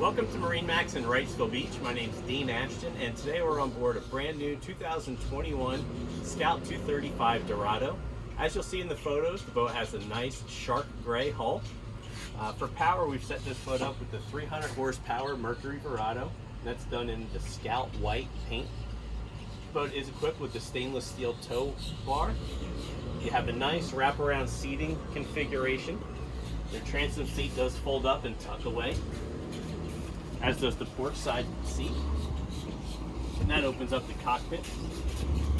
Welcome to MarineMax in Wrightsville Beach. My name is Dean Ashton, and today we're on board a brand new 2021 Scout 235 Dorado. As you'll see in the photos, the boat has a nice shark gray hull. For power, we've set this boat up with the 300 horsepower Mercury Dorado. That's done in the Scout white paint. The boat is equipped with the stainless steel tow bar. You have a nice wraparound seating configuration. Your transom seat does fold up and tuck away, as does the port side seat. And that opens up the cockpit.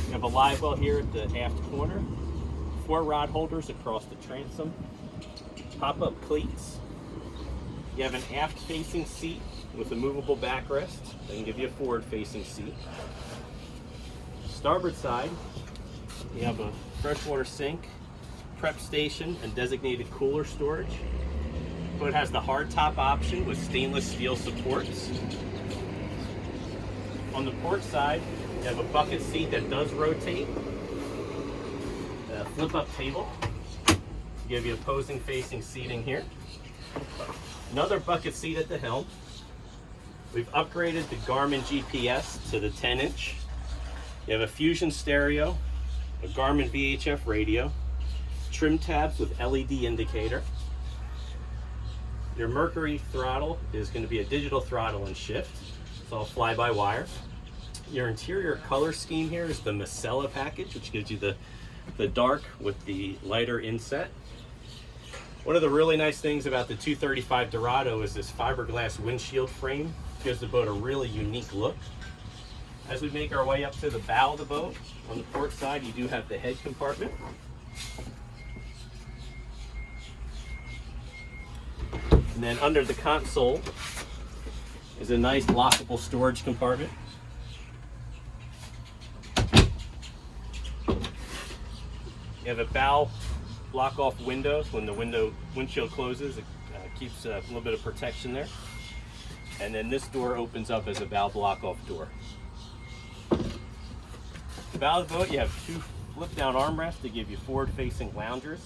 You have a live well here at the aft corner, 4 rod holders across the transom, pop-up cleats. You have an aft-facing seat with a movable backrest that can give you a forward-facing seat. Starboard side, you have a freshwater sink, prep station, and designated cooler storage. The boat has the hardtop option with stainless steel supports. On the port side, you have a bucket seat that does rotate, a flip-up table to give you opposing facing seating here. Another bucket seat at the helm. We've upgraded the Garmin GPS to the 10-inch. You have a Fusion stereo, a Garmin VHF radio, trim tabs with LED indicator. Your Mercury throttle is going to be a digital throttle and shift. It's all fly-by-wire. Your interior color scheme here is the Micella package, which gives you the dark with the lighter inset. One of the really nice things about the 235 Dorado is this fiberglass windshield frame. It gives the boat a really unique look. As we make our way up to the bow of the boat, on the port side you do have the head compartment. And then under the console is a nice lockable storage compartment. You have a bow block-off window. When the windshield closes, it keeps a little bit of protection there. And then this door opens up as a bow block-off door. The bow of the boat, you have 2 flip-down armrests to give you forward-facing loungers,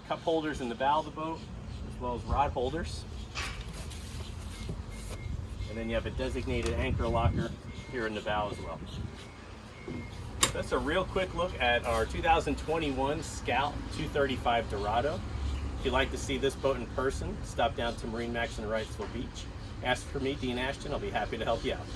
cup holders in the bow of the boat, as well as rod holders. And then you have a designated anchor locker here in the bow as well. So that's a real quick look at our 2021 Scout 235 Dorado. If you'd like to see this boat in person, stop down to MarineMax in Wrightsville Beach. Ask for me, Dean Ashton. I'll be happy to help you out.